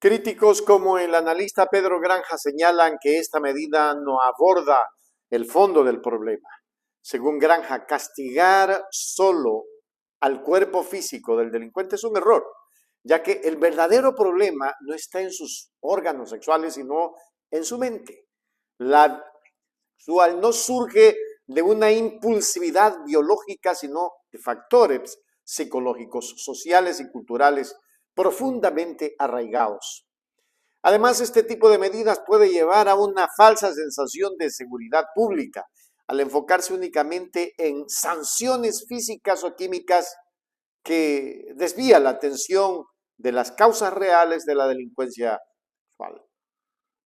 Críticos como el analista Pedro Granja señalan que esta medida no aborda el fondo del problema. Según Granja, castigar solo al cuerpo físico del delincuente es un error, ya que el verdadero problema no está en sus órganos sexuales, sino en su mente. La sexual no surge de una impulsividad biológica, sino de factores psicológicos, sociales y culturales profundamente arraigados. Además, este tipo de medidas puede llevar a una falsa sensación de seguridad pública, al enfocarse únicamente en sanciones físicas o químicas que desvía la atención de las causas reales de la delincuencia sexual.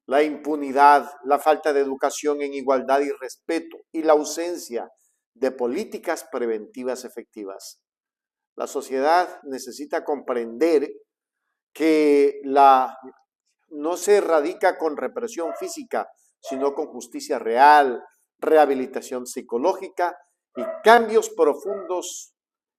La impunidad, la falta de educación en igualdad y respeto y la ausencia de políticas preventivas efectivas. La sociedad necesita comprender que no se erradica con represión física, sino con justicia real, rehabilitación psicológica y cambios profundos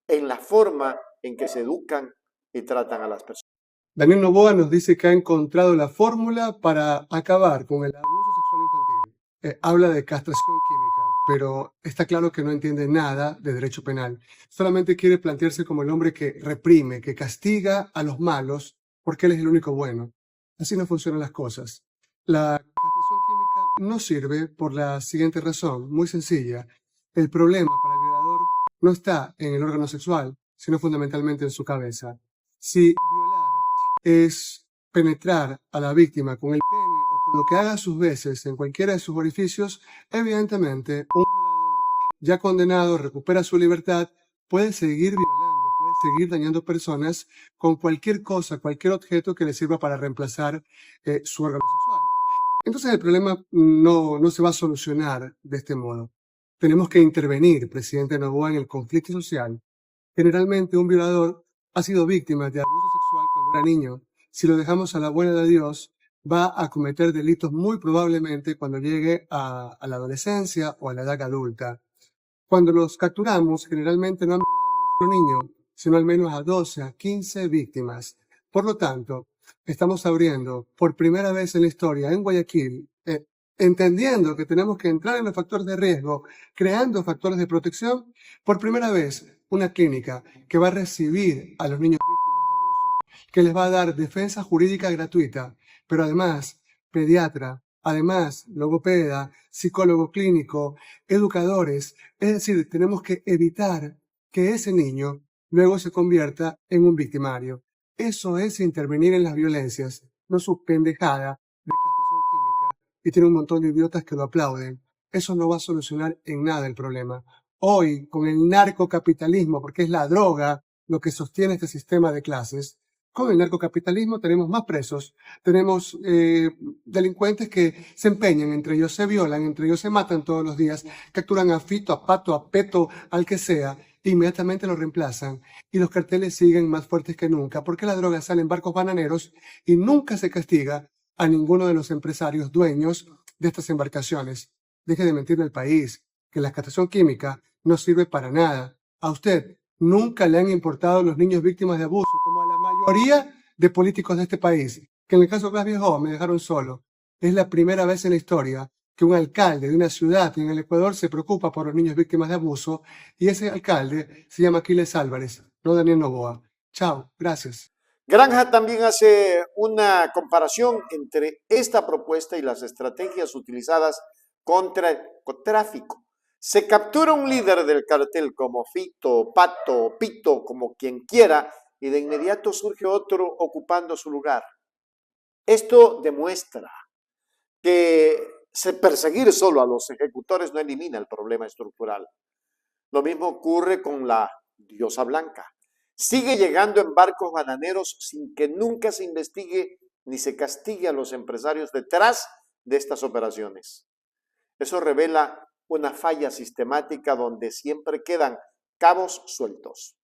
en la forma en que se educan y tratan a las personas. Daniel Noboa nos dice que ha encontrado la fórmula para acabar con el abuso sexual infantil. Habla de castración química, pero está claro que no entiende nada de derecho penal. Solamente quiere plantearse como el hombre que reprime, que castiga a los malos porque él es el único bueno. Así no funcionan las cosas. La castración química no sirve por la siguiente razón, muy sencilla. El problema para el violador no está en el órgano sexual, sino fundamentalmente en su cabeza. Si violar es penetrar a la víctima con el pene o con lo que haga sus veces en cualquiera de sus orificios, evidentemente un violador ya condenado recupera su libertad, puede seguir violando, puede seguir dañando personas con cualquier cosa, cualquier objeto que le sirva para reemplazar su órgano sexual. Entonces el problema no se va a solucionar de este modo. Tenemos que intervenir, presidente Noboa, en el conflicto social. Generalmente un violador ha sido víctima de abuso sexual cuando era niño. Si lo dejamos a la buena de Dios, va a cometer delitos muy probablemente cuando llegue a la adolescencia o a la edad adulta. Cuando los capturamos, generalmente no han violado a un solo niño, sino al menos a 12, a 15 víctimas. Por lo tanto, estamos abriendo por primera vez en la historia en Guayaquil, entendiendo que tenemos que entrar en los factores de riesgo, creando factores de protección, por primera vez una clínica que va a recibir a los niños víctimas de abuso, que les va a dar defensa jurídica gratuita, pero además pediatra, además logopeda, psicólogo clínico, educadores. Es decir, tenemos que evitar que ese niño luego se convierta en un victimario. Eso es intervenir en las violencias, no su pendejada de castración química, y tiene un montón de idiotas que lo aplauden. Eso no va a solucionar en nada el problema. Hoy, con el narcocapitalismo, porque es la droga lo que sostiene este sistema de clases, con el narcocapitalismo tenemos más presos, tenemos delincuentes que se empeñan, entre ellos se violan, entre ellos se matan todos los días, capturan a Fito, a Pato, a Peto, al que sea, inmediatamente lo reemplazan y los carteles siguen más fuertes que nunca porque la droga sale en barcos bananeros y nunca se castiga a ninguno de los empresarios dueños de estas embarcaciones. Deje de mentirle al país que la castración química no sirve para nada. A usted nunca le han importado los niños víctimas de abuso, como a la mayoría de políticos de este país, que en el caso de Blas Viejó me dejaron solo. Es la primera vez en la historia que un alcalde de una ciudad en el Ecuador se preocupa por los niños víctimas de abuso, y ese alcalde se llama Aquiles Álvarez, no Daniel Noboa. Chao, gracias. Granja también hace una comparación entre esta propuesta y las estrategias utilizadas contra el tráfico. Se captura un líder del cartel como Fito, Pato, Pito, como quien quiera, y de inmediato surge otro ocupando su lugar. Esto demuestra que perseguir solo a los ejecutores no elimina el problema estructural. Lo mismo ocurre con la diosa blanca. Sigue llegando en barcos bananeros sin que nunca se investigue ni se castigue a los empresarios detrás de estas operaciones. Eso revela una falla sistemática donde siempre quedan cabos sueltos.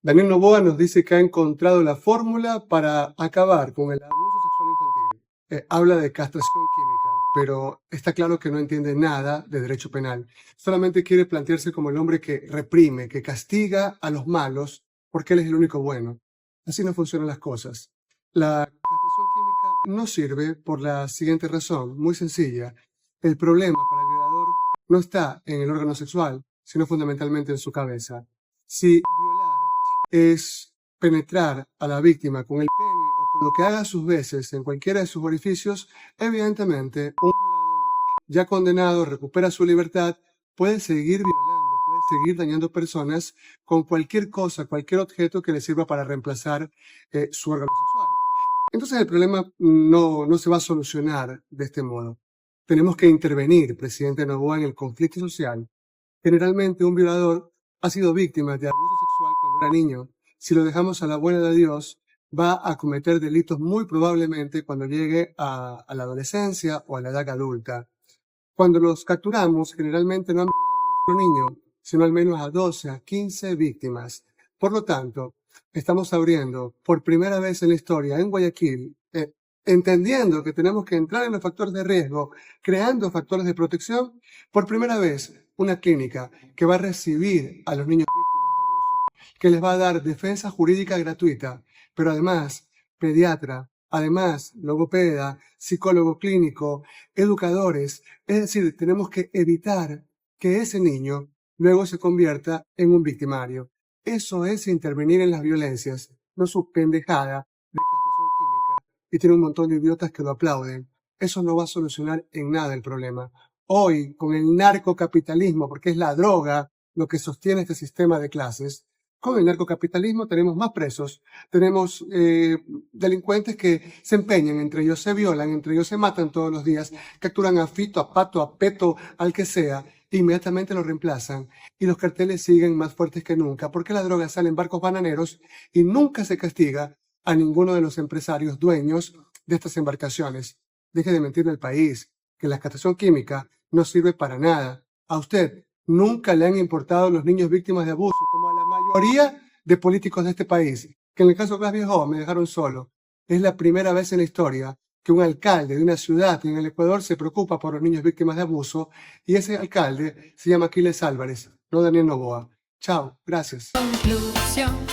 Daniel Noboa nos dice que ha encontrado la fórmula para acabar con el abuso sexual infantil. Habla de castración química, pero está claro que no entiende nada de derecho penal. Solamente quiere plantearse como el hombre que reprime, que castiga a los malos porque él es el único bueno. Así no funcionan las cosas. La castración química no sirve por la siguiente razón, muy sencilla. El problema para el violador no está en el órgano sexual, sino fundamentalmente en su cabeza. Si violar es penetrar a la víctima con el pene o con lo que haga sus veces en cualquiera de sus orificios, evidentemente un violador ya condenado recupera su libertad, puede seguir violando, puede seguir dañando personas con cualquier cosa, cualquier objeto que le sirva para reemplazar su órgano sexual. Entonces el problema no se va a solucionar de este modo. Tenemos que intervenir, presidente Noboa, en el conflicto social. Generalmente un violador ha sido víctima de abuso sexual cuando era niño. Si lo dejamos a la buena de Dios, va a cometer delitos muy probablemente cuando llegue a la adolescencia o a la edad adulta. Cuando los capturamos, generalmente no han violado a un solo niño, sino al menos a 12, a 15 víctimas. Por lo tanto, estamos abriendo por primera vez en la historia en Guayaquil, entendiendo que tenemos que entrar en los factores de riesgo, creando factores de protección, por primera vez una clínica que va a recibir a los niños víctimas de abuso, que les va a dar defensa jurídica gratuita, pero además pediatra, además logopeda, psicólogo clínico, educadores. Es decir, tenemos que evitar que ese niño luego se convierta en un victimario. Eso es intervenir en las violencias, no su pendejada de castración química, y tiene un montón de idiotas que lo aplauden. Eso no va a solucionar en nada el problema. Hoy, con el narcocapitalismo, porque es la droga lo que sostiene este sistema de clases, con el narcocapitalismo tenemos más presos, tenemos delincuentes que se empeñan, entre ellos se violan, entre ellos se matan todos los días, capturan a Fito, a Pato, a Peto, al que sea, inmediatamente lo reemplazan y los carteles siguen más fuertes que nunca porque la droga sale en barcos bananeros y nunca se castiga a ninguno de los empresarios dueños de estas embarcaciones. Deje de mentirle al país que la castración química no sirve para nada. A usted nunca le han importado los niños víctimas de abuso, como a la mayoría de políticos de este país, que en el caso de Blas Viejo me dejaron solo. Es la primera vez en la historia que un alcalde de una ciudad en el Ecuador se preocupa por los niños víctimas de abuso, y ese alcalde se llama Aquiles Álvarez, no Daniel Noboa. Chao, gracias. Conclusión,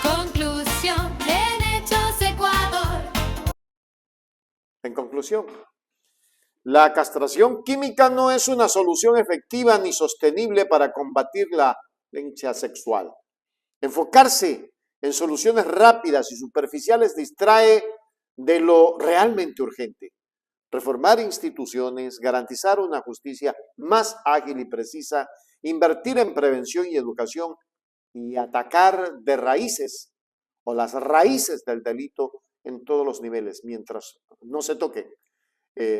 en Hechos Ecuador. En conclusión, la castración química no es una solución efectiva ni sostenible para combatir la violencia sexual. Enfocarse en soluciones rápidas y superficiales distrae de lo realmente urgente. Reformar instituciones, garantizar una justicia más ágil y precisa, invertir en prevención y educación y atacar de raíces o las raíces del delito en todos los niveles, mientras no se toquen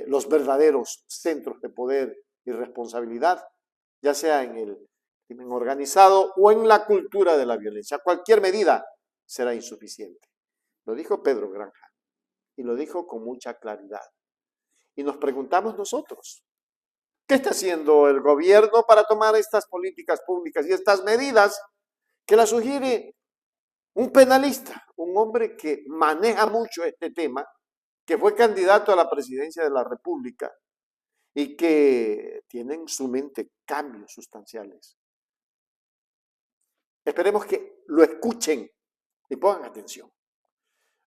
los verdaderos centros de poder y responsabilidad, ya sea en el crimen organizado o en la cultura de la violencia. Cualquier medida será insuficiente. Lo dijo Pedro Granja y lo dijo con mucha claridad. Y nos preguntamos nosotros, ¿qué está haciendo el gobierno para tomar estas políticas públicas y estas medidas que las sugiere un penalista, un hombre que maneja mucho este tema, que fue candidato a la presidencia de la República y que tiene en su mente cambios sustanciales? Esperemos que lo escuchen y pongan atención.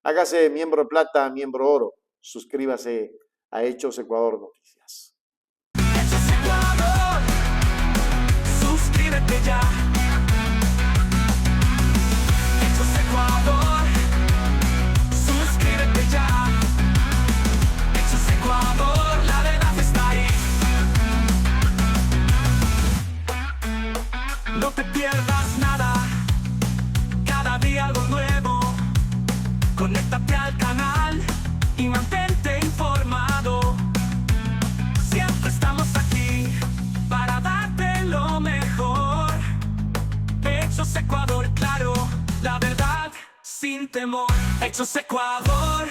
Hágase miembro plata, miembro oro. Suscríbase a Hechos Ecuador Noticias. Hechos Ecuador, suscríbete ya. Hechos Ecuador, suscríbete ya. Hechos Ecuador, la verdad está ahí. No te pierdas nada, cada día algo nuevo. Conéctate al canal y mantente informado. Siempre estamos aquí para darte lo mejor. Hechos Ecuador, claro, la verdad sin temor. Hechos Ecuador.